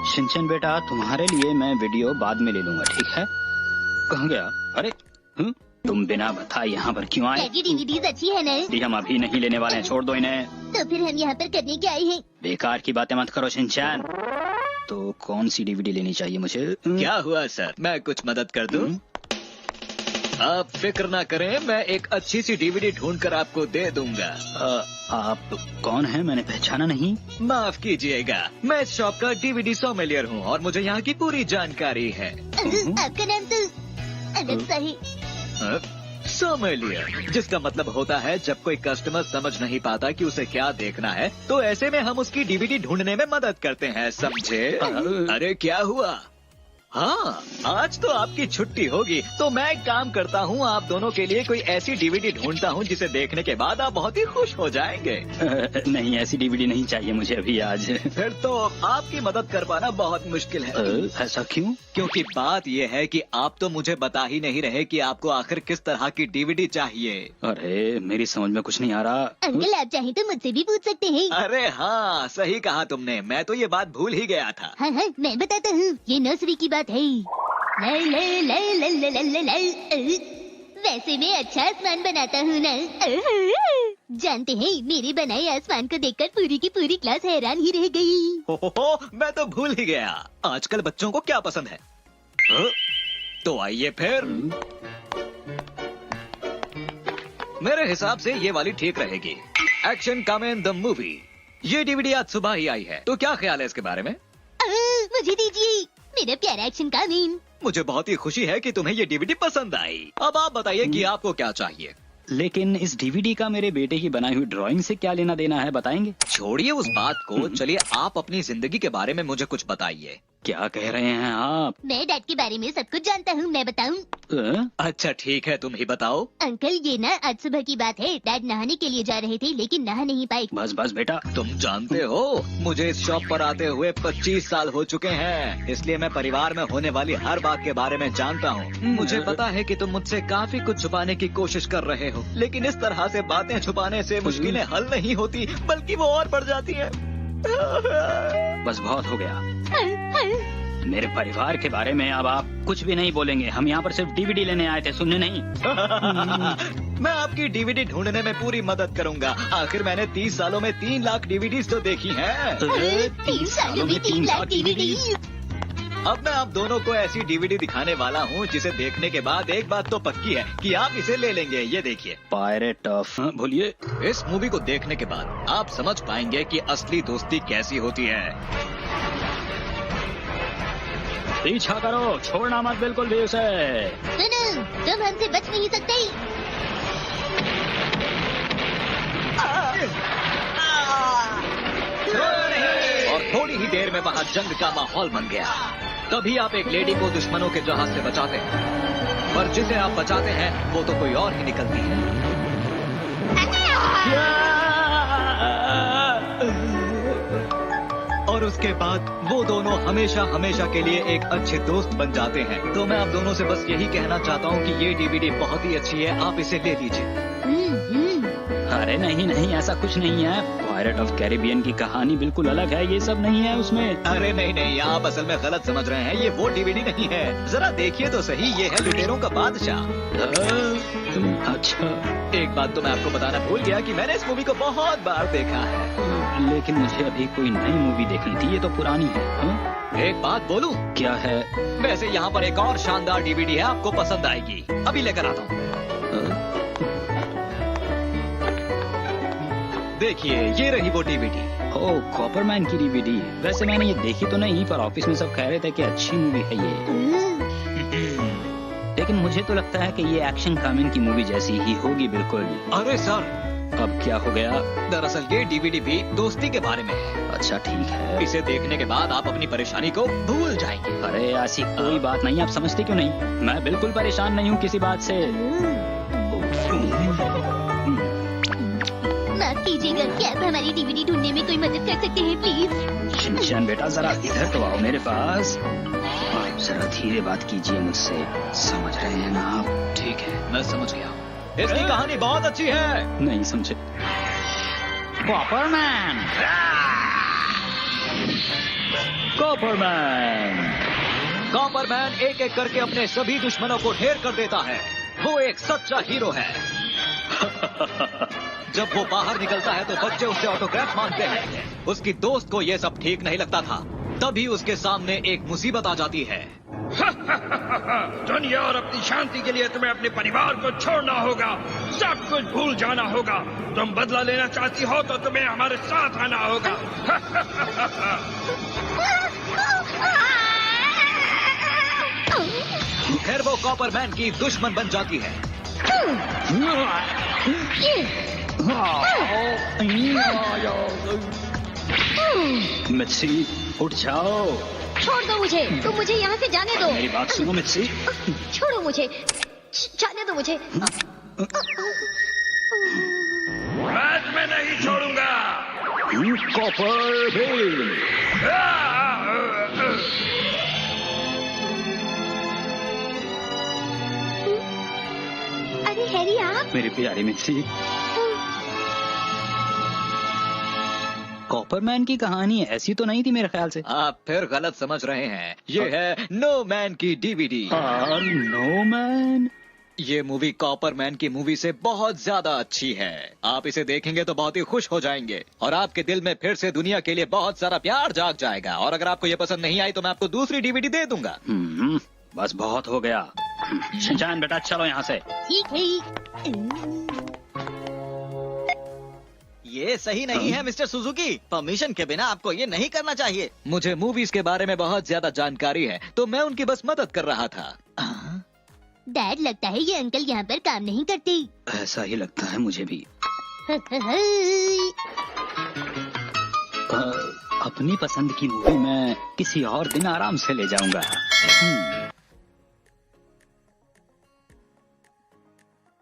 Shinchan बेटा, तुम्हारे लिए मैं वीडियो बाद में ले लूंगा, ठीक है? कहाँ गया? अरे तुम बिना बताए यहाँ पर क्यों आए? डीवीडीज अच्छी है ना? हम अभी नहीं लेने वाले हैं, छोड़ दो इन्हें। तो फिर हम यहाँ पर करने क्या आए हैं? बेकार की बातें मत करो शिनचैन। तो कौन सी डीवीडी लेनी चाहिए मुझे? क्या हुआ सर, मैं कुछ मदद कर दूं? आप फिक्र ना करें, मैं एक अच्छी सी डीवीडी ढूंढ कर आपको दे दूंगा। आप कौन है? मैंने पहचाना नहीं। माफ कीजिएगा, मैं इस शॉप का डीवीडी सोमेलियर हूँ और मुझे यहाँ की पूरी जानकारी है। आपका नाम तो अलग सा है। सोमेलियर, जिसका मतलब होता है जब कोई कस्टमर समझ नहीं पाता कि उसे क्या देखना है, तो ऐसे में हम उसकी डीवीडी ढूंढने में मदद करते हैं, समझे? अरे क्या हुआ? हाँ, आज तो आपकी छुट्टी होगी, तो मैं एक काम करता हूँ, आप दोनों के लिए कोई ऐसी डीवीडी ढूंढता हूँ जिसे देखने के बाद आप बहुत ही खुश हो जाएंगे। नहीं, ऐसी डीवीडी नहीं चाहिए मुझे अभी आज। फिर तो आपकी मदद कर पाना बहुत मुश्किल है। ऐसा क्यों? क्योंकि बात यह है कि आप तो मुझे बता ही नहीं रहे कि आपको आखिर किस तरह की डीवीडी चाहिए। अरे मेरी समझ में कुछ नहीं आ रहा। अंकल आप चाहें तो मुझसे भी पूछ सकते हैं। अरे हाँ, सही कहा तुमने, मैं तो ये बात भूल ही गया था। हाँ, मैं बताता हूँ, ये नर्सरी की बात है। वैसे मैं अच्छा आसमान बनाता हूँ ना। जानते हैं, मेरे बनाए आसमान को देखकर पूरी की पूरी क्लास हैरान ही रह गई। हो, मैं तो भूल ही गया, आजकल बच्चों को क्या पसंद है। तो आइए फिर, मेरे हिसाब से ये वाली ठीक रहेगी। Action comment the movie. ये डीवीडी आज सुबह ही आई है, तो क्या ख्याल है इसके बारे में? मुझे दीजिए मेरा प्यारा एक्शन कमेंट। मुझे बहुत ही खुशी है कि तुम्हें ये डीवीडी पसंद आई। अब आप बताइए कि आपको क्या चाहिए। लेकिन इस डीवीडी का मेरे बेटे की बनाई हुई ड्राइंग से क्या लेना देना है, बताएंगे? छोड़िए उस बात को, चलिए आप अपनी जिंदगी के बारे में मुझे कुछ बताइए। क्या कह रहे हैं आप? मैं डैड के बारे में सब कुछ जानता हूँ, मैं बताऊँ? अच्छा ठीक है, तुम ही बताओ। अंकल ये ना आज सुबह की बात है, डैड नहाने के लिए जा रहे थे लेकिन नहा नहीं पाए। बस बस बेटा, तुम जानते हो मुझे इस शॉप पर आते हुए 25 साल हो चुके हैं, इसलिए मैं परिवार में होने वाली हर बात के बारे में जानता हूँ। मुझे पता है कि तुम मुझसे काफी कुछ छुपाने की कोशिश कर रहे हो, लेकिन इस तरह से बातें छुपाने से मुश्किलें हल नहीं होती, बल्कि वो और बढ़ जाती है। बस बहुत हो गया। मेरे परिवार के बारे में अब आप कुछ भी नहीं बोलेंगे। हम यहाँ पर सिर्फ डीवीडी लेने आए थे, सुनने नहीं। मैं आपकी डीवीडी ढूंढने में पूरी मदद करूंगा। आखिर मैंने 30 सालों में 3 लाख डीवीडीज तो देखी हैं। 3 सालों में 3 लाख डीवीडी। अब मैं आप दोनों को ऐसी डीवीडी दिखाने वाला हूँ जिसे देखने के बाद एक बात तो पक्की है कि आप इसे ले लेंगे। ये देखिए, पायरेट ऑफ, बोलिए। इस मूवी को देखने के बाद आप समझ पाएंगे कि असली दोस्ती कैसी होती है। पीछा करो, छोड़ना मत बिल्कुल भी उसे। सुनो, तुम हमसे बच नहीं सकते। और थोड़ी ही देर में वहाँ जंग का माहौल बन गया। तभी आप एक लेडी को दुश्मनों के जहाज से बचाते हैं, पर जिसे आप बचाते हैं वो तो कोई और ही निकलती है। और उसके बाद वो दोनों हमेशा हमेशा के लिए एक अच्छे दोस्त बन जाते हैं। तो मैं आप दोनों से बस यही कहना चाहता हूँ कि ये डीवीडी बहुत ही अच्छी है, आप इसे ले लीजिए। अरे नहीं नहीं, ऐसा कुछ नहीं है। पायरेट ऑफ कैरिबियन की कहानी बिल्कुल अलग है, ये सब नहीं है उसमें। अरे नहीं नहीं, आप असल में गलत समझ रहे हैं, ये वो डीवीडी नहीं है। जरा देखिए तो सही, ये है लुटेरों का बादशाह। अच्छा, एक बात तो मैं आपको बताना भूल गया कि मैंने इस मूवी को बहुत बार देखा है। लेकिन मुझे अभी कोई नई मूवी देखनी थी, ये तो पुरानी है। एक बात बोलूं? क्या है? वैसे यहाँ पर एक और शानदार डीवीडी है, आपको पसंद आएगी, अभी लेकर आता हूँ। देखिए, ये रही वो डीवीडी। ओह, कॉपरमैन की डीवीडी। वैसे मैंने ये देखी तो नहीं, पर ऑफिस में सब कह रहे थे कि अच्छी मूवी है ये। लेकिन मुझे तो लगता है कि ये एक्शन कामिन की मूवी जैसी ही होगी बिल्कुल। अरे सर, अब क्या हो गया? दरअसल ये डीवीडी भी दोस्ती के बारे में है। अच्छा ठीक है। इसे देखने के बाद आप अपनी परेशानी को भूल जाएंगे। अरे ऐसी कोई बात नहीं, आप समझते क्यों नहीं? मैं बिल्कुल परेशान नहीं हूँ किसी बात से। माफ कीजिएगा, क्या आप हमारी डीवीडी ढूंढने में कोई मदद कर सकते हैं प्लीज? शिनचैन बेटा, जरा इधर तो आओ मेरे पास। आप जरा धीरे बात कीजिए मुझसे, समझ रहे हैं ना आप? ठीक है, मैं समझ गया। इसकी कहानी बहुत अच्छी है। नहीं समझे। कॉपरमैन। कॉपरमैन। कॉपरमैन एक एक करके अपने सभी दुश्मनों को ढेर कर देता है। वो एक सच्चा हीरो है। जब वो बाहर निकलता है तो बच्चे उससे ऑटोग्राफ मांगते हैं। उसकी दोस्त को ये सब ठीक नहीं लगता था। तभी उसके सामने एक मुसीबत आ जाती है। दुनिया और अपनी शांति के लिए तुम्हें अपने परिवार को छोड़ना होगा, सब कुछ भूल जाना होगा। तुम बदला लेना चाहती हो तो तुम्हें हमारे साथ आना होगा। फिर वो कॉपरमैन की दुश्मन बन जाती है। मिर्ची उठ जाओ। छोड़ दो मुझे, तुम मुझे यहाँ से जाने दो। मेरी बात सुनो मिर्ची। छोड़ो मुझे, जाने दो मुझे। आज मैं नहीं छोड़ूंगा। कॉपरमैन। अरे हैरी आप। मेरी प्यारी मिर्ची। कॉपरमैन की कहानी ऐसी तो नहीं थी मेरे ख्याल से। आप फिर गलत समझ रहे हैं। ये है नो मैन की डीवीडी। No man. ये मूवी कॉपरमैन की मूवी से बहुत ज्यादा अच्छी है। आप इसे देखेंगे तो बहुत ही खुश हो जाएंगे और आपके दिल में फिर से दुनिया के लिए बहुत सारा प्यार जाग जाएगा। और अगर आपको ये पसंद नहीं आई तो मैं आपको दूसरी डीवीडी दे दूंगा। बस बहुत हो गया। शिनचैन बेटा चलो यहाँ से। ठीक है। ये सही नहीं है मिस्टर सुजुकी। परमिशन के बिना आपको ये नहीं करना चाहिए। मुझे मूवीज के बारे में बहुत ज्यादा जानकारी है तो मैं उनकी बस मदद कर रहा था। डैड, लगता है ये अंकल यहाँ पर काम नहीं करते। ऐसा ही लगता है मुझे भी। अपनी पसंद की मूवी मैं किसी और दिन आराम से ले जाऊंगा।